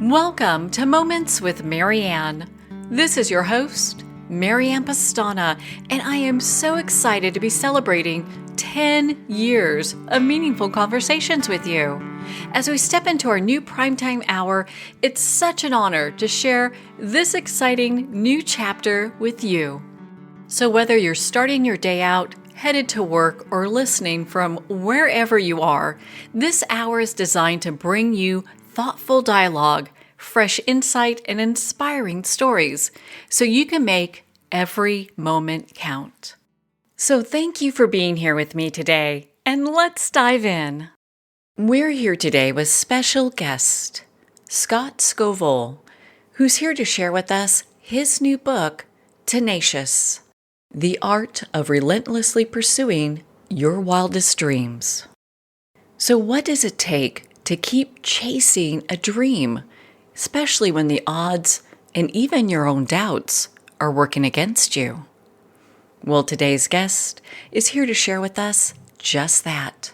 Welcome to Moments with Marianne. This is your host, Marianne Pastana, and I am so excited to be celebrating 10 years of meaningful conversations with you. As we step into our new primetime hour, it's such an honor to share this exciting new chapter with you. So whether you're starting your day out, headed to work, or listening from wherever you are, this hour is designed to bring you thoughtful dialogue, fresh insight, and inspiring stories so you can make every moment count. So thank you for being here with me today, and let's dive in. We're here today with special guest, Scott Scovill, who's here to share with us his new book, Tenacious: The Art of Relentlessly Pursuing Your Wildest Dreams. So what does it take to keep chasing a dream, especially when the odds and even your own doubts are working against you? Well, today's guest is here to share with us just that.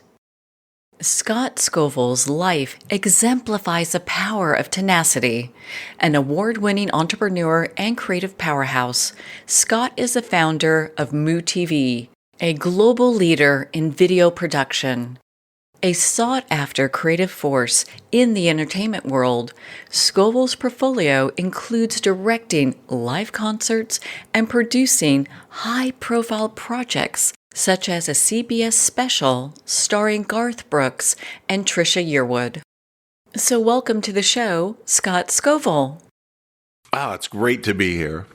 Scott Scovill's life exemplifies the power of tenacity. An award-winning entrepreneur and creative powerhouse, Scott is the founder of Moo TV, a global leader in video production. A sought-after creative force in the entertainment world, Scovill's portfolio includes directing live concerts and producing high-profile projects such as a CBS special starring Garth Brooks and Trisha Yearwood. So welcome to the show, Scott Scovill. Wow, it's great to be here.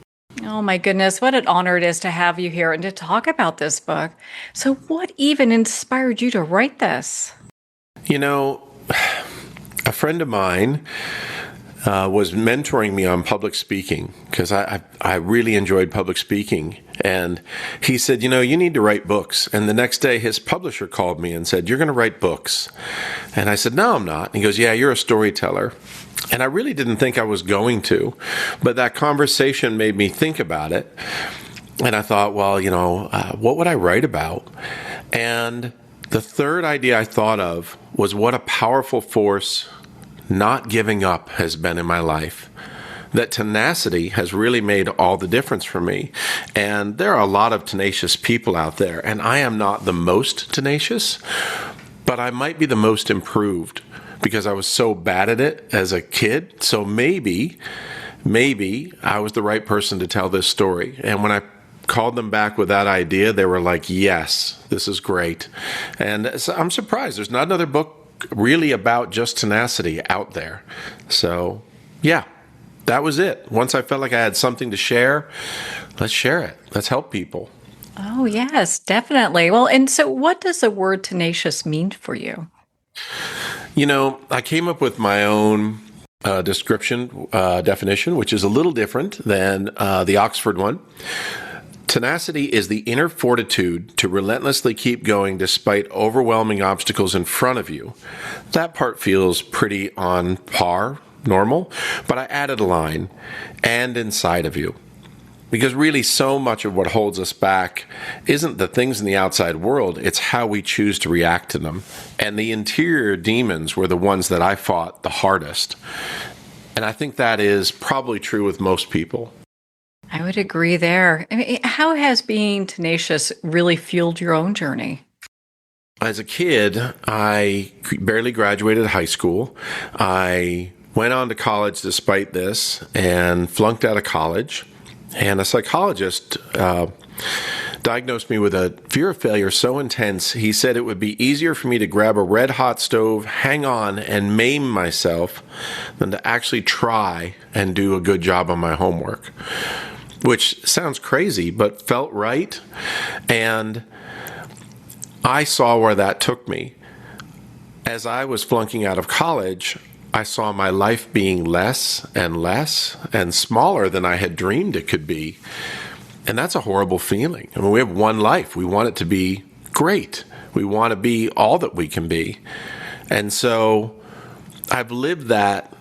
Oh my goodness, what an honor it is to have you here and to talk about this book. So what even inspired you to write this? You know, a friend of mine was mentoring me on public speaking because I really enjoyed public speaking. And he said, you need to write books. And the next day, his publisher called me and said, "You're going to write books." And I said, "No, I'm not." And he goes, "Yeah, you're a storyteller." And I really didn't think I was going to, but that conversation made me think about it. And I thought, well, what would I write about? And the third idea I thought of was what a powerful force not giving up has been in my life. That tenacity has really made all the difference for me. And there are a lot of tenacious people out there, and I am not the most tenacious, but I might be the most improved because I was so bad at it as a kid. So maybe I was the right person to tell this story. And when I called them back with that idea, they were like, "Yes, this is great." And so I'm surprised there's not another book really about just tenacity out there. So yeah, that was it. Once I felt like I had something to share, let's share it. Let's help people. Oh, yes, definitely. Well, and so what does the word tenacious mean for you? I came up with my own definition, which is a little different than the Oxford one. Tenacity is the inner fortitude to relentlessly keep going despite overwhelming obstacles in front of you. That part feels pretty on par, normal, but I added a line, "and inside of you." Because really so much of what holds us back isn't the things in the outside world, it's how we choose to react to them. And the interior demons were the ones that I fought the hardest. And I think that is probably true with most people. I would agree there. I mean, how has being tenacious really fueled your own journey? As a kid, I barely graduated high school. I went on to college despite this and flunked out of college. And a psychologist diagnosed me with a fear of failure so intense, he said it would be easier for me to grab a red-hot stove, hang on, and maim myself than to actually try and do a good job on my homework. Which sounds crazy, but felt right. And I saw where that took me. As I was flunking out of college, I saw my life being less and smaller than I had dreamed it could be. And that's a horrible feeling. I mean, we have one life. We want it to be great. We want to be all that we can be. And so I've lived that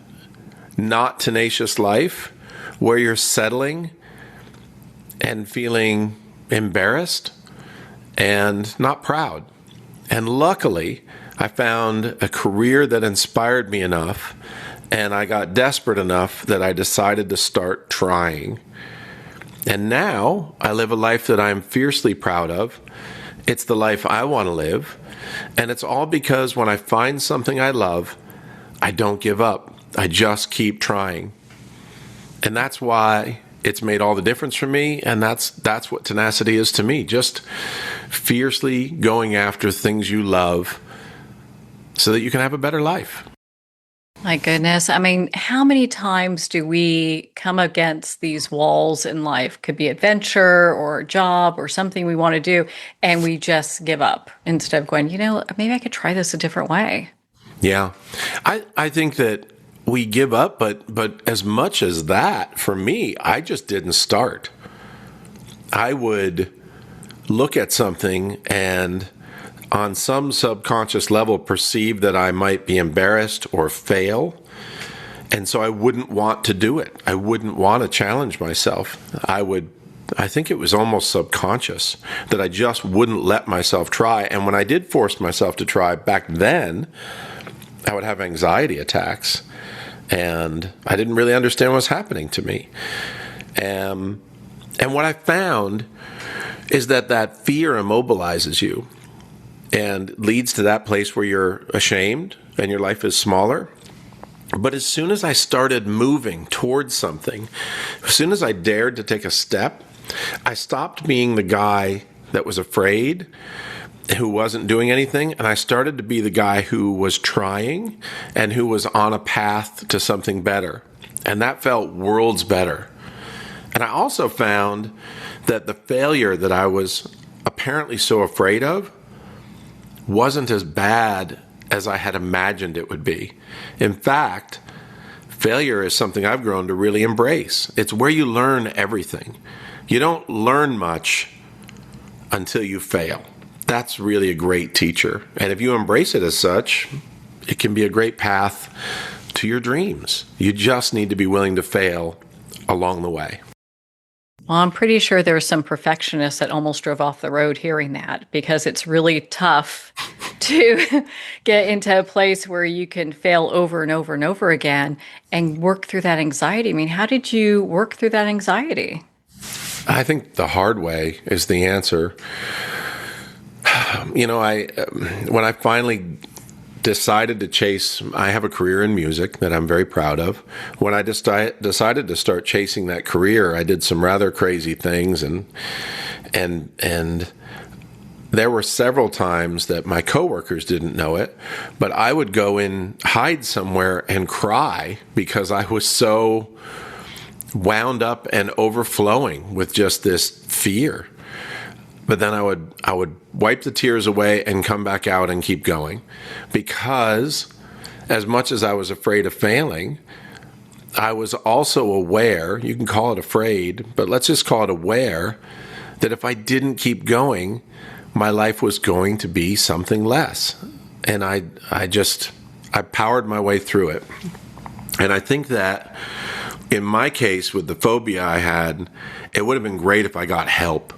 not tenacious life where you're settling and feeling embarrassed and not proud. And luckily, I found a career that inspired me enough And I got desperate enough that I decided to start trying. And now I live a life that I'm fiercely proud of. It's the life I want to live. And it's all because when I find something I love, I don't give up. I just keep trying. And that's why it's made all the difference for me. And that's what tenacity is to me. Just fiercely going after things you love so that you can have a better life. My goodness. I mean, how many times do we come against these walls in life? Could be adventure or a job or something we want to do, and we just give up instead of going, maybe I could try this a different way. Yeah. I think that we give up, but as much as that, for me, I just didn't start. I would look at something and on some subconscious level perceive that I might be embarrassed or fail. And so I wouldn't want to do it. I wouldn't want to challenge myself. I think it was almost subconscious that I just wouldn't let myself try. And when I did force myself to try back then, I would have anxiety attacks. And I didn't really understand what was happening to me. And what I found is that fear immobilizes you and leads to that place where you're ashamed and your life is smaller. But as soon as I started moving towards something, as soon as I dared to take a step, I stopped being the guy that was afraid, who wasn't doing anything, and I started to be the guy who was trying and who was on a path to something better. And that felt worlds better. And I also found that the failure that I was apparently so afraid of wasn't as bad as I had imagined it would be. In fact, failure is something I've grown to really embrace. It's where you learn everything. You don't learn much until you fail. That's really a great teacher. And if you embrace it as such, it can be a great path to your dreams. You just need to be willing to fail along the way. Well, I'm pretty sure there were some perfectionists that almost drove off the road hearing that, because it's really tough to get into a place where you can fail over and over and over again and work through that anxiety. I mean, how did you work through that anxiety? I think the hard way is the answer. When I finally decided to chase, I have a career in music that I'm very proud of. When I decided to start chasing that career, I did some rather crazy things, and there were several times that my coworkers didn't know it, but I would go and hide somewhere and cry because I was so wound up and overflowing with just this fear. But then I would wipe the tears away and come back out and keep going, because as much as I was afraid of failing, I was also aware, you can call it afraid, but let's just call it aware, that if I didn't keep going, my life was going to be something less. And I powered my way through it. And I think that in my case, with the phobia I had, it would have been great if I got help.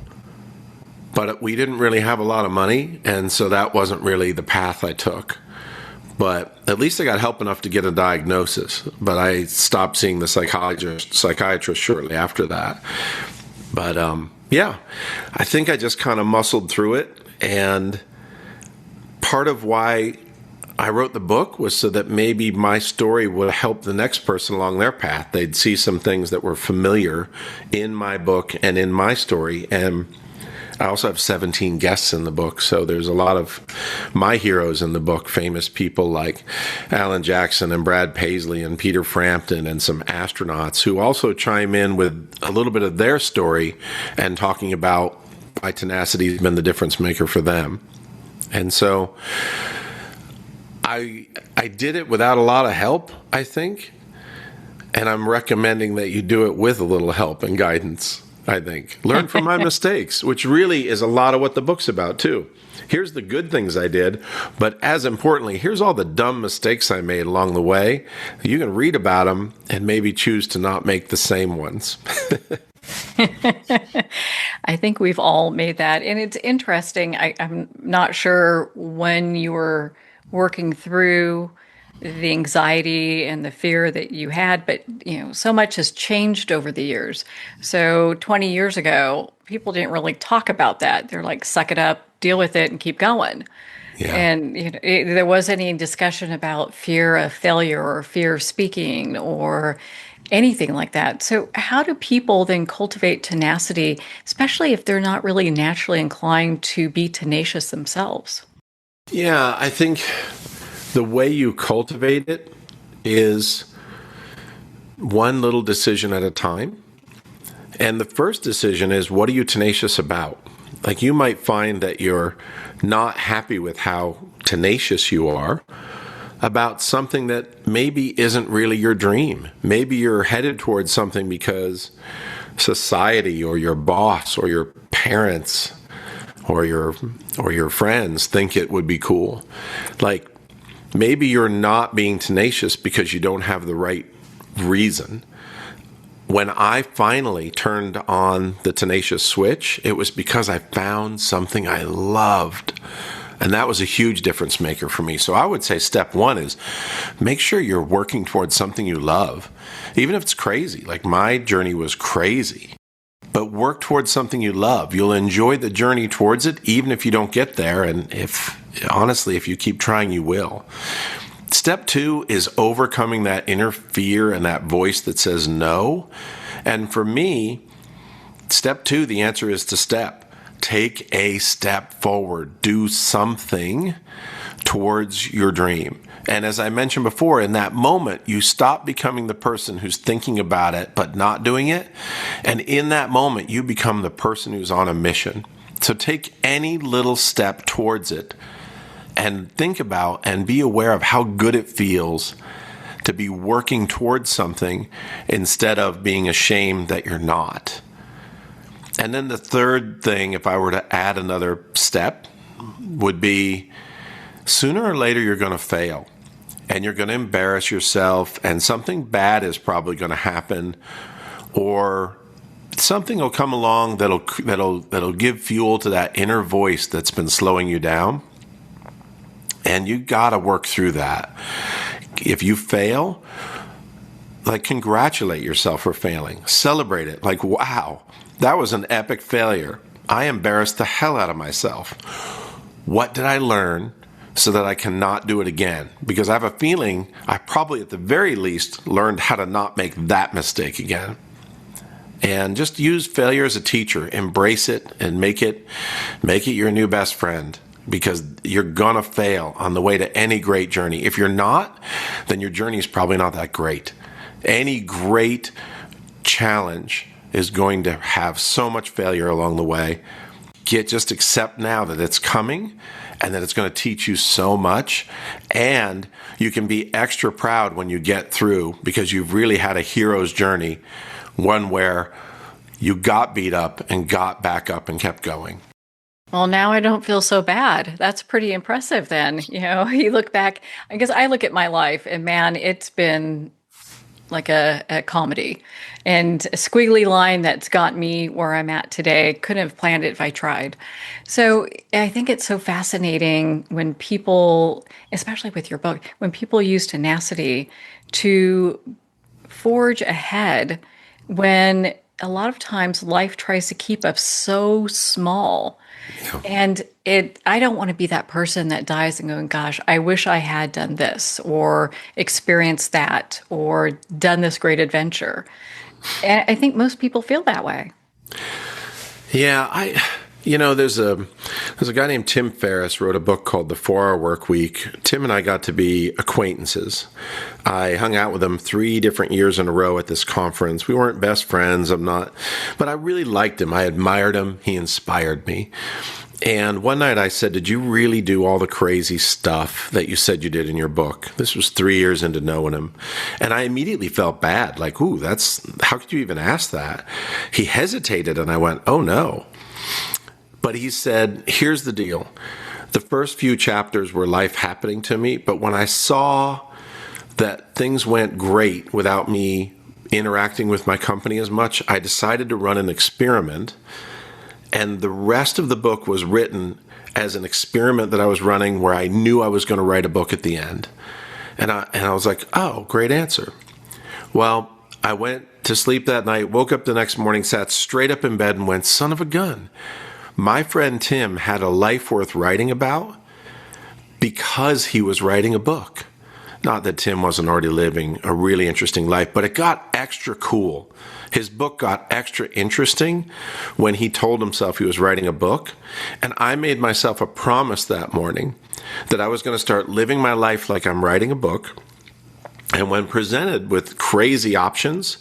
But we didn't really have a lot of money, and so that wasn't really the path I took. But at least I got help enough to get a diagnosis. But I stopped seeing the psychiatrist shortly after that. But I think I just kind of muscled through it. And part of why I wrote the book was so that maybe my story would help the next person along their path. They'd see some things that were familiar in my book and in my story. And I also have 17 guests in the book, so there's a lot of my heroes in the book, famous people like Alan Jackson and Brad Paisley and Peter Frampton and some astronauts who also chime in with a little bit of their story and talking about why tenacity has been the difference maker for them. And so I did it without a lot of help, I think, and I'm recommending that you do it with a little help and guidance. I think. Learn from my mistakes, which really is a lot of what the book's about, too. Here's the good things I did, but as importantly, here's all the dumb mistakes I made along the way. You can read about them and maybe choose to not make the same ones. I think we've all made that. And it's interesting. I'm not sure when you were working through the anxiety and the fear that you had, but so much has changed over the years. So 20 years ago, people didn't really talk about that. They're like, suck it up, deal with it, and keep going. Yeah. And there wasn't any discussion about fear of failure or fear of speaking or anything like that. So, how do people then cultivate tenacity, especially if they're not really naturally inclined to be tenacious themselves? Yeah, I think the way you cultivate it is one little decision at a time. And the first decision is, what are you tenacious about? Like, you might find that you're not happy with how tenacious you are about something that maybe isn't really your dream. Maybe you're headed towards something because society or your boss or your parents or your friends think it would be cool. Like, maybe you're not being tenacious because you don't have the right reason. When I finally turned on the tenacious switch, it was because I found something I loved. And that was a huge difference maker for me. So I would say step one is make sure you're working towards something you love, even if it's crazy. Like, my journey was crazy, but work towards something you love. You'll enjoy the journey towards it, even if you don't get there. And if you keep trying, you will. Step two is overcoming that inner fear and that voice that says no. And for me, step two, the answer is to step. Take a step forward. Do something towards your dream. And as I mentioned before, in that moment, you stop becoming the person who's thinking about it but not doing it. And in that moment, you become the person who's on a mission. So take any little step towards it and think about and be aware of how good it feels to be working towards something instead of being ashamed that you're not. And then the third thing, if I were to add another step, would be sooner or later you're going to fail and you're going to embarrass yourself, and something bad is probably going to happen, or something will come along that'll give fuel to that inner voice that's been slowing you down. And you got to work through that. If you fail, like, congratulate yourself for failing. Celebrate it. Like, wow, that was an epic failure. I embarrassed the hell out of myself. What did I learn so that I cannot do it again? Because I have a feeling I probably, at the very least, learned how to not make that mistake again. And just use failure as a teacher. Embrace it and make it your new best friend. Because you're going to fail on the way to any great journey. If you're not, then your journey is probably not that great. Any great challenge is going to have so much failure along the way. Just accept now that it's coming and that it's going to teach you so much. And you can be extra proud when you get through, because you've really had a hero's journey, one where you got beat up and got back up and kept going. Well, now I don't feel so bad. That's pretty impressive then. You look back, I guess I look at my life and, man, it's been like a comedy and a squiggly line that's got me where I'm at today. Couldn't have planned it if I tried. So I think it's so fascinating when people, especially with your book, when people use tenacity to forge ahead when a lot of times life tries to keep us so small. Yeah. And I don't want to be that person that dies and going, gosh, I wish I had done this or experienced that or done this great adventure. And I think most people feel that way. Yeah, there's a guy named Tim Ferriss wrote a book called The 4-Hour Work Week. Tim and I got to be acquaintances. I hung out with him 3 different years in a row at this conference. We weren't best friends. But I really liked him. I admired him. He inspired me. And one night I said, did you really do all the crazy stuff that you said you did in your book? This was 3 years into knowing him. And I immediately felt bad. Like, how could you even ask that? He hesitated and I went, oh no. But he said, here's the deal. The first few chapters were life happening to me, but when I saw that things went great without me interacting with my company as much, I decided to run an experiment. And the rest of the book was written as an experiment that I was running where I knew I was going to write a book at the end. And I was like, oh, great answer. Well, I went to sleep that night, woke up the next morning, sat straight up in bed and went, son of a gun. My friend Tim had a life worth writing about because he was writing a book. Not that Tim wasn't already living a really interesting life, but it got extra cool. His book got extra interesting when he told himself he was writing a book. And I made myself a promise that morning that I was going to start living my life like I'm writing a book. And when presented with crazy options,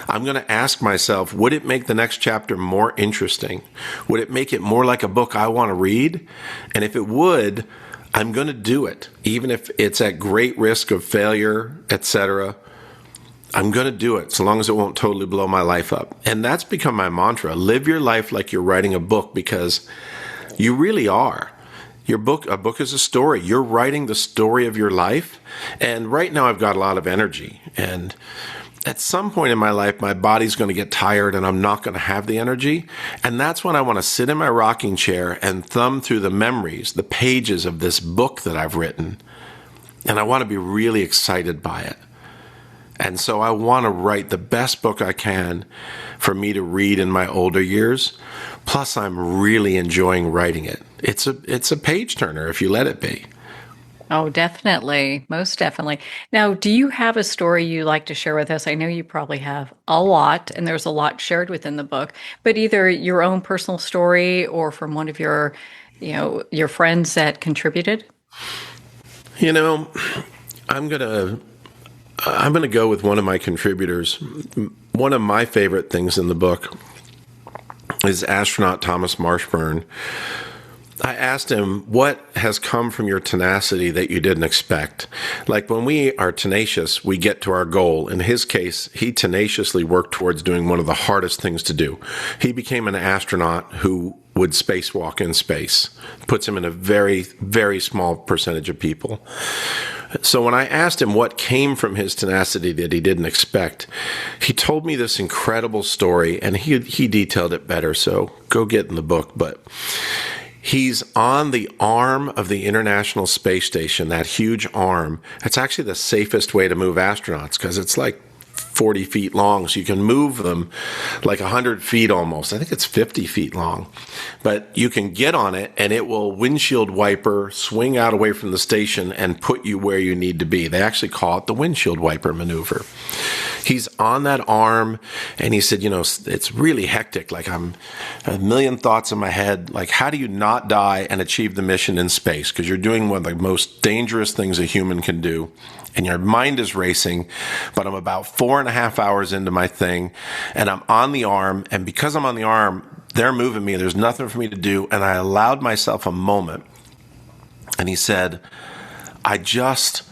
I'm going to ask myself, would it make the next chapter more interesting? Would it make it more like a book I want to read? And if it would, I'm going to do it, even if it's at great risk of failure, etc. I'm going to do it, so long as it won't totally blow my life up. And that's become my mantra. Live your life like you're writing a book, because you really are. A book is a story. You're writing the story of your life. And right now I've got a lot of energy. And at some point in my life, my body's going to get tired and I'm not going to have the energy. And that's when I want to sit in my rocking chair and thumb through the memories, the pages of this book that I've written. And I want to be really excited by it. And so I want to write the best book I can for me to read in my older years. Plus, I'm really enjoying writing it. It's a page turner if you let it be. Oh, definitely. Most definitely. Now, do you have a story you like to share with us? I know you probably have a lot, and there's a lot shared within the book, but either your own personal story or from one of your friends that contributed? You know, I'm going to go with one of my contributors. One of my favorite things in the book is astronaut Thomas Marshburn. I asked him, what has come from your tenacity that you didn't expect? Like when we are tenacious, we get to our goal. In his case, he tenaciously worked towards doing one of the hardest things to do. He became an astronaut who would spacewalk in space. Puts him in a very, very small percentage of people. So when I asked him what came from his tenacity that he didn't expect, he told me this incredible story, and he detailed it better, so go get in the book. But he's on the arm of the International Space Station, that huge arm. It's actually the safest way to move astronauts because it's like 40 feet long, so you can move them like 100 feet almost. I think it's 50 feet long. But you can get on it, and it will windshield wiper, swing out away from the station, and put you where you need to be. They actually call it the windshield wiper maneuver. He's on that arm, and he said, it's really hectic. Like I'm a million thoughts in my head. Like, how do you not die and achieve the mission in space? Because you're doing one of the most dangerous things a human can do. And your mind is racing, but I'm about 4.5 hours into my thing, and I'm on the arm, and because I'm on the arm, they're moving me, there's nothing for me to do, and I allowed myself a moment. And he said, I just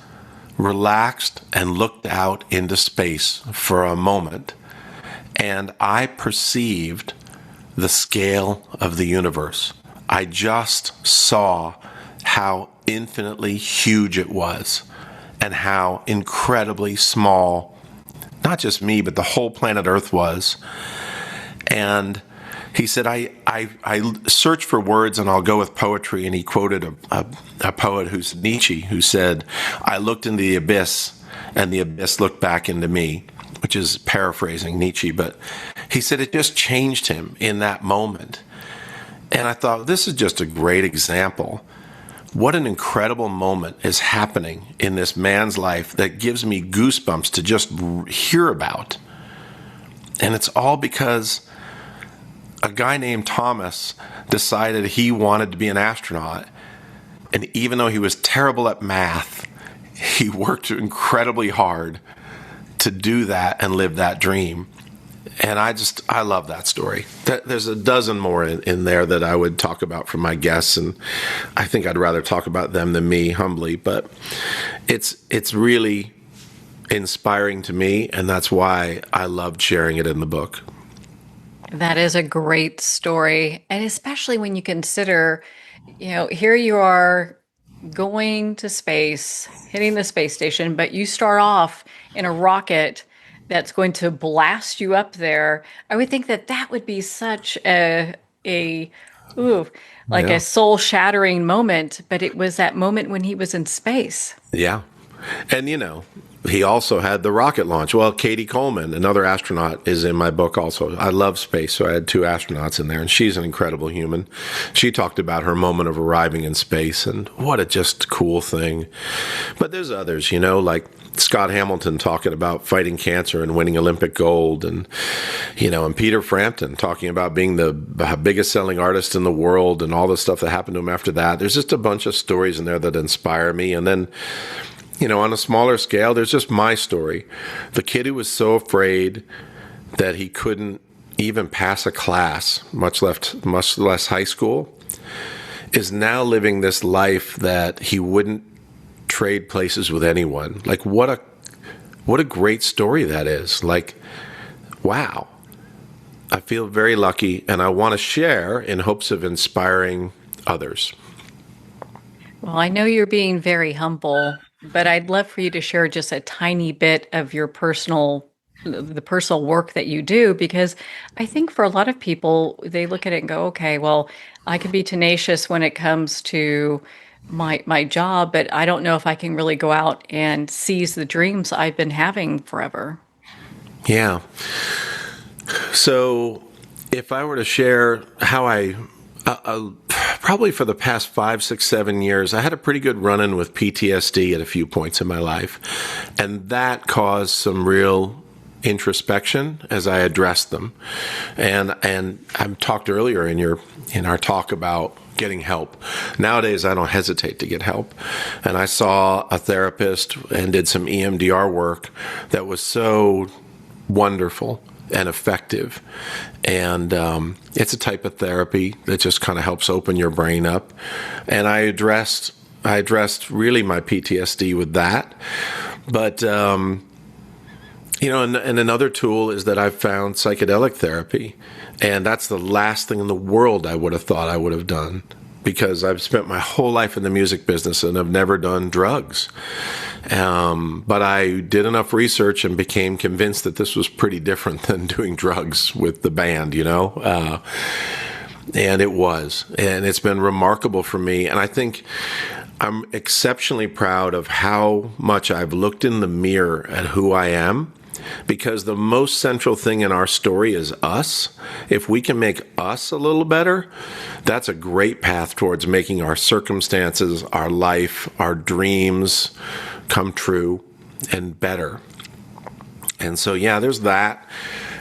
relaxed and looked out into space for a moment, and I perceived the scale of the universe. I just saw how infinitely huge it was, and how incredibly small, not just me, but the whole planet Earth was. And he said, I search for words and I'll go with poetry. And he quoted a poet who's Nietzsche, who said, I looked into the abyss and the abyss looked back into me, which is paraphrasing Nietzsche. But he said it just changed him in that moment. And I thought, this is just a great example. What an incredible moment is happening in this man's life that gives me goosebumps to just hear about. And it's all because a guy named Thomas decided he wanted to be an astronaut. And even though he was terrible at math, he worked incredibly hard to do that and live that dream. And I love that story. There's a dozen more in there that I would talk about from my guests, and I think I'd rather talk about them than me, humbly. But it's really inspiring to me, and that's why I loved sharing it in the book. That is a great story. And especially when you consider, here you are going to space, hitting the space station, but you start off in a rocket that's going to blast you up there. I would think that would be such like Yeah. a soul shattering moment, but it was that moment when he was in space. Yeah. And, he also had the rocket launch. Well, Katie Coleman, another astronaut, is in my book also. I love space, so I had 2 astronauts in there, and she's an incredible human. She talked about her moment of arriving in space, and what a just cool thing. But there's others, like Scott Hamilton talking about fighting cancer and winning Olympic gold, and Peter Frampton talking about being the biggest selling artist in the world and all the stuff that happened to him after that. There's just a bunch of stories in there that inspire me. And then, on a smaller scale, there's just my story. The kid who was so afraid that he couldn't even pass a class, much less high school, is now living this life that he wouldn't trade places with anyone. Like, what a great story that is. Like, wow. I feel very lucky, and I want to share in hopes of inspiring others. Well, I know you're being very humble, but I'd love for you to share just a tiny bit of your the personal work that you do, because I think for a lot of people, they look at it and go, okay, well, I can be tenacious when it comes to my job, but I don't know if I can really go out and seize the dreams I've been having forever. Yeah. So if I were to share how I probably for the past 5, 6, 7 years, I had a pretty good run-in with PTSD at a few points in my life. And that caused some real introspection as I addressed them. And I talked earlier in our talk about getting help. Nowadays, I don't hesitate to get help. And I saw a therapist and did some EMDR work that was so wonderful and effective. And it's a type of therapy that just kind of helps open your brain up. And I addressed really my PTSD with that. But, and another tool is that I've found psychedelic therapy. And that's the last thing in the world I would have thought I would have done, because I've spent my whole life in the music business and have never done drugs. But I did enough research and became convinced that this was pretty different than doing drugs with the band, and it was. And it's been remarkable for me. And I think I'm exceptionally proud of how much I've looked in the mirror at who I am, because the most central thing in our story is us. If we can make us a little better, that's a great path towards making our circumstances, our life, our dreams come true and better. And so, yeah, there's that.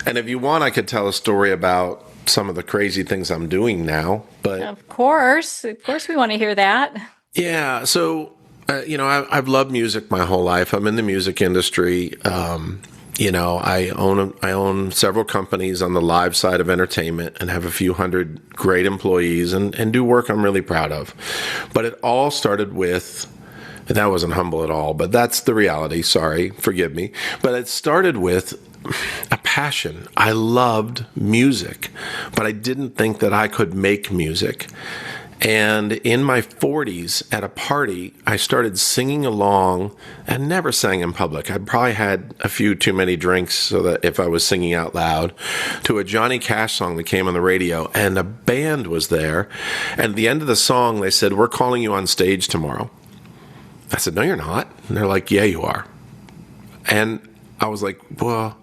And if you want, I could tell a story about some of the crazy things I'm doing now. But Of course we want to hear that. Yeah, so, I've loved music my whole life. I'm in the music industry. I own several companies on the live side of entertainment and have a few hundred great employees and do work I'm really proud of. But it all started with, and that wasn't humble at all, but that's the reality. Sorry, forgive me. But it started with a passion. I loved music, but I didn't think that I could make music. And in my 40s at a party, I started singing along and never sang in public. I probably had a few too many drinks so that if I was singing out loud, to a Johnny Cash song that came on the radio, and a band was there. And at the end of the song, they said, "We're calling you on stage tomorrow." I said, "No, you're not." And they're like, "Yeah, you are." And I was like, well,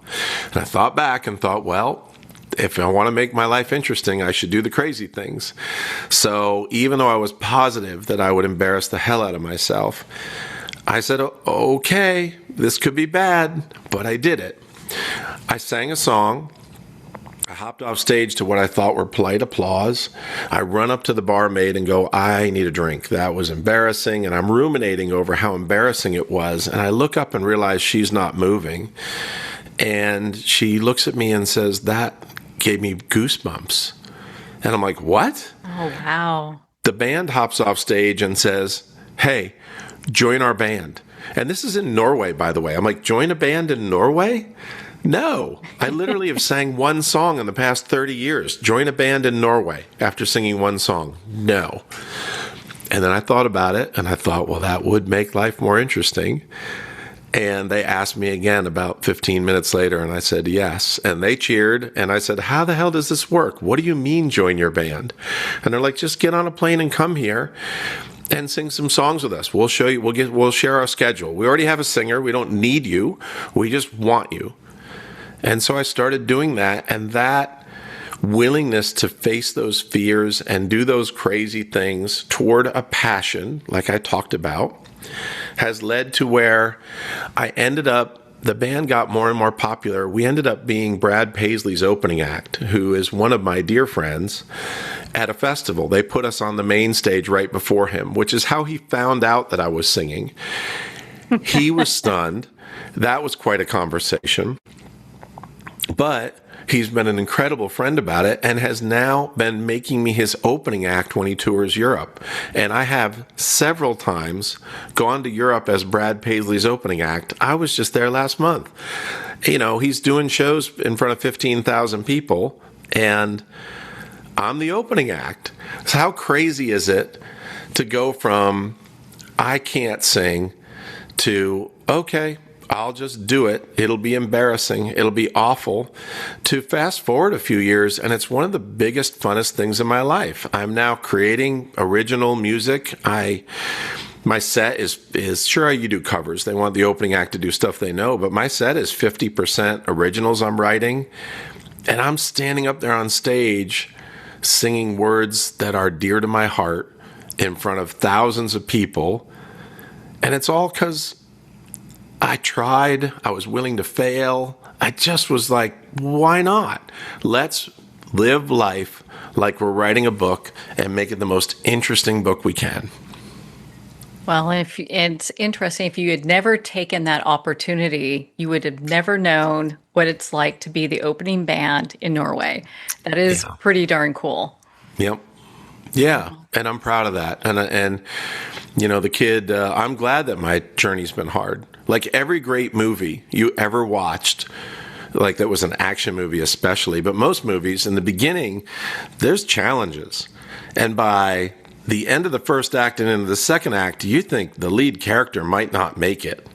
and I thought back and thought, well, if I want to make my life interesting, I should do the crazy things. So even though I was positive that I would embarrass the hell out of myself, I said, okay, this could be bad, but I did it. I sang a song. I hopped off stage to what I thought were polite applause. I run up to the barmaid and go, "I need a drink." That was embarrassing, and I'm ruminating over how embarrassing it was. And I look up and realize she's not moving. And she looks at me and says, "That gave me goosebumps." And I'm like, "What?" Oh, wow. The band hops off stage and says, "Hey, join our band." And this is in Norway, by the way. I'm like, join a band in Norway? No. I literally have sang one song in the past 30 years. Join a band in Norway after singing one song? No. And then I thought about it, and I thought, well, that would make life more interesting. And they asked me again about 15 minutes later, and I said yes. And they cheered, and I said, "How the hell does this work? What do you mean join your band?" And they're like, "Just get on a plane and come here." and sing some songs with us. We'll show you, we'll share our schedule. We already have a singer. We don't need you. We just want you. And so I started doing that, and that willingness to face those fears and do those crazy things toward a passion, like I talked about, has led to where I ended up, the band got more and more popular. We ended up being Brad Paisley's opening act, who is one of my dear friends, at a festival. They put us on the main stage right before him, which is how he found out that I was singing. He was stunned. That was quite a conversation. But he's been an incredible friend about it and has now been making me his opening act when he tours Europe. And I have several times gone to Europe as Brad Paisley's opening act. I was just there last month. You know, he's doing shows in front of 15,000 people, and I'm the opening act. So how crazy is it to go from I can't sing to, okay, I'll just do it. It'll be embarrassing. It'll be awful. To fast forward a few years, and it's one of the biggest, funnest things in my life. I'm now creating original music. My set is sure, you do covers. They want the opening act to do stuff they know, but my set is 50% originals I'm writing, and I'm standing up there on stage singing words that are dear to my heart in front of thousands of people, and it's all because I tried. I was willing to fail. I just was like, why not? Let's live life like we're writing a book and make it the most interesting book we can. Well, if it's interesting, if you had never taken that opportunity, you would have never known what it's like to be the opening band in Norway. That is pretty darn cool. Yep. Yeah, and I'm proud of that. And you know, the kid, I'm glad that my journey's been hard. Like every great movie you ever watched, like that was an action movie especially, but most movies in the beginning, there's challenges. And by the end of the first act and into the second act, you think the lead character might not make it.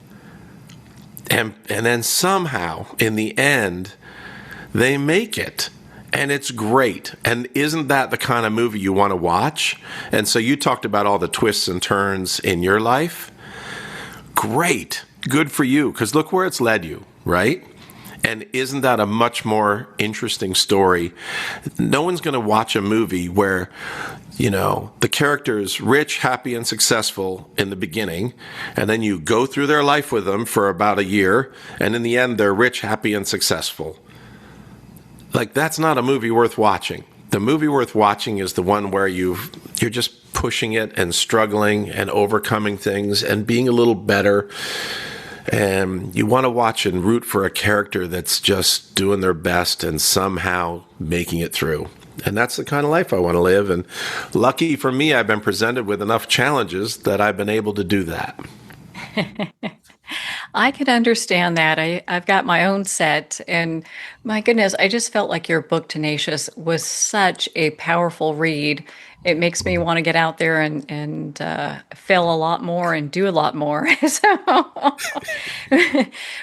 And then somehow, in the end, they make it. And it's great. And isn't that the kind of movie you want to watch? And so you talked about all the twists and turns in your life. Great. Good for you, because look where it's led you, right? And isn't that a much more interesting story? No one's going to watch a movie where, you know, the character's rich, happy, and successful in the beginning, and then you go through their life with them for about a year, and in the end, they're rich, happy, and successful. Like, that's not a movie worth watching. The movie worth watching is the one where you're just pushing it and struggling and overcoming things and being a little better. And you want to watch and root for a character that's just doing their best and somehow making it through. And that's the kind of life I want to live. And lucky for me, I've been presented with enough challenges that I've been able to do that. I can understand that. I've got my own set, and my goodness, I just felt like your book, Tenacious, was such a powerful read. It makes me want to get out there and fail a lot more and do a lot more. So,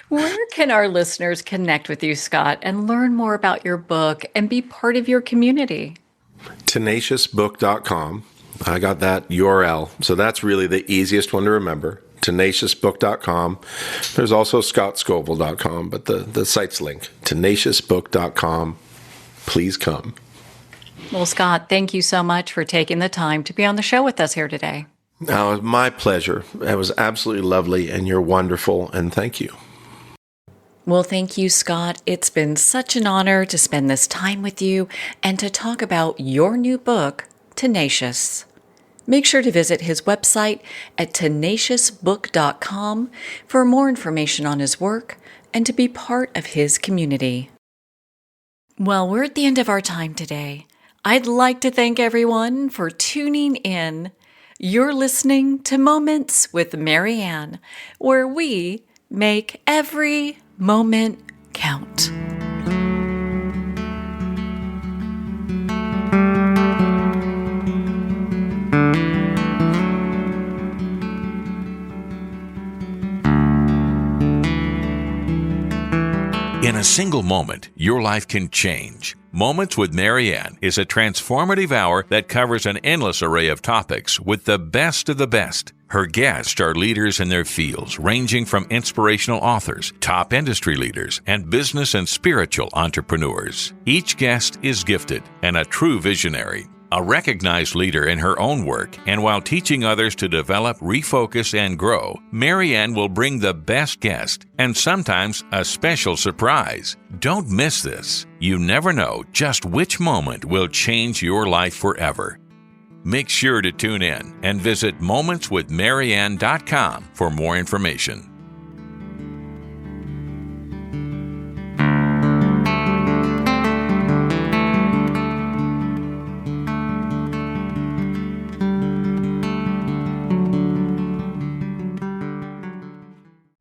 where can our listeners connect with you, Scott, and learn more about your book and be part of your community? Tenaciousbook.com. I got that URL. So that's really the easiest one to remember. Tenaciousbook.com. There's also scottscovill.com, but the site's linked. Tenaciousbook.com. Please come. Well, Scott, thank you so much for taking the time to be on the show with us here today. Oh, it was my pleasure. It was absolutely lovely, and you're wonderful, and thank you. Well, thank you, Scott. It's been such an honor to spend this time with you and to talk about your new book, Tenacious. Make sure to visit his website at tenaciousbook.com for more information on his work and to be part of his community. Well, we're at the end of our time today. I'd like to thank everyone for tuning in. You're listening to Moments with Mary Ann, where we make every moment count. In a single moment, your life can change. Moments with Marianne is a transformative hour that covers an endless array of topics with the best of the best. Her guests are leaders in their fields, ranging from inspirational authors, top industry leaders, and business and spiritual entrepreneurs. Each guest is gifted and a true visionary, a recognized leader in her own work, and while teaching others to develop, refocus, and grow, Marianne will bring the best guest and sometimes a special surprise. Don't miss this. You never know just which moment will change your life forever. Make sure to tune in and visit momentswithmarianne.com for more information.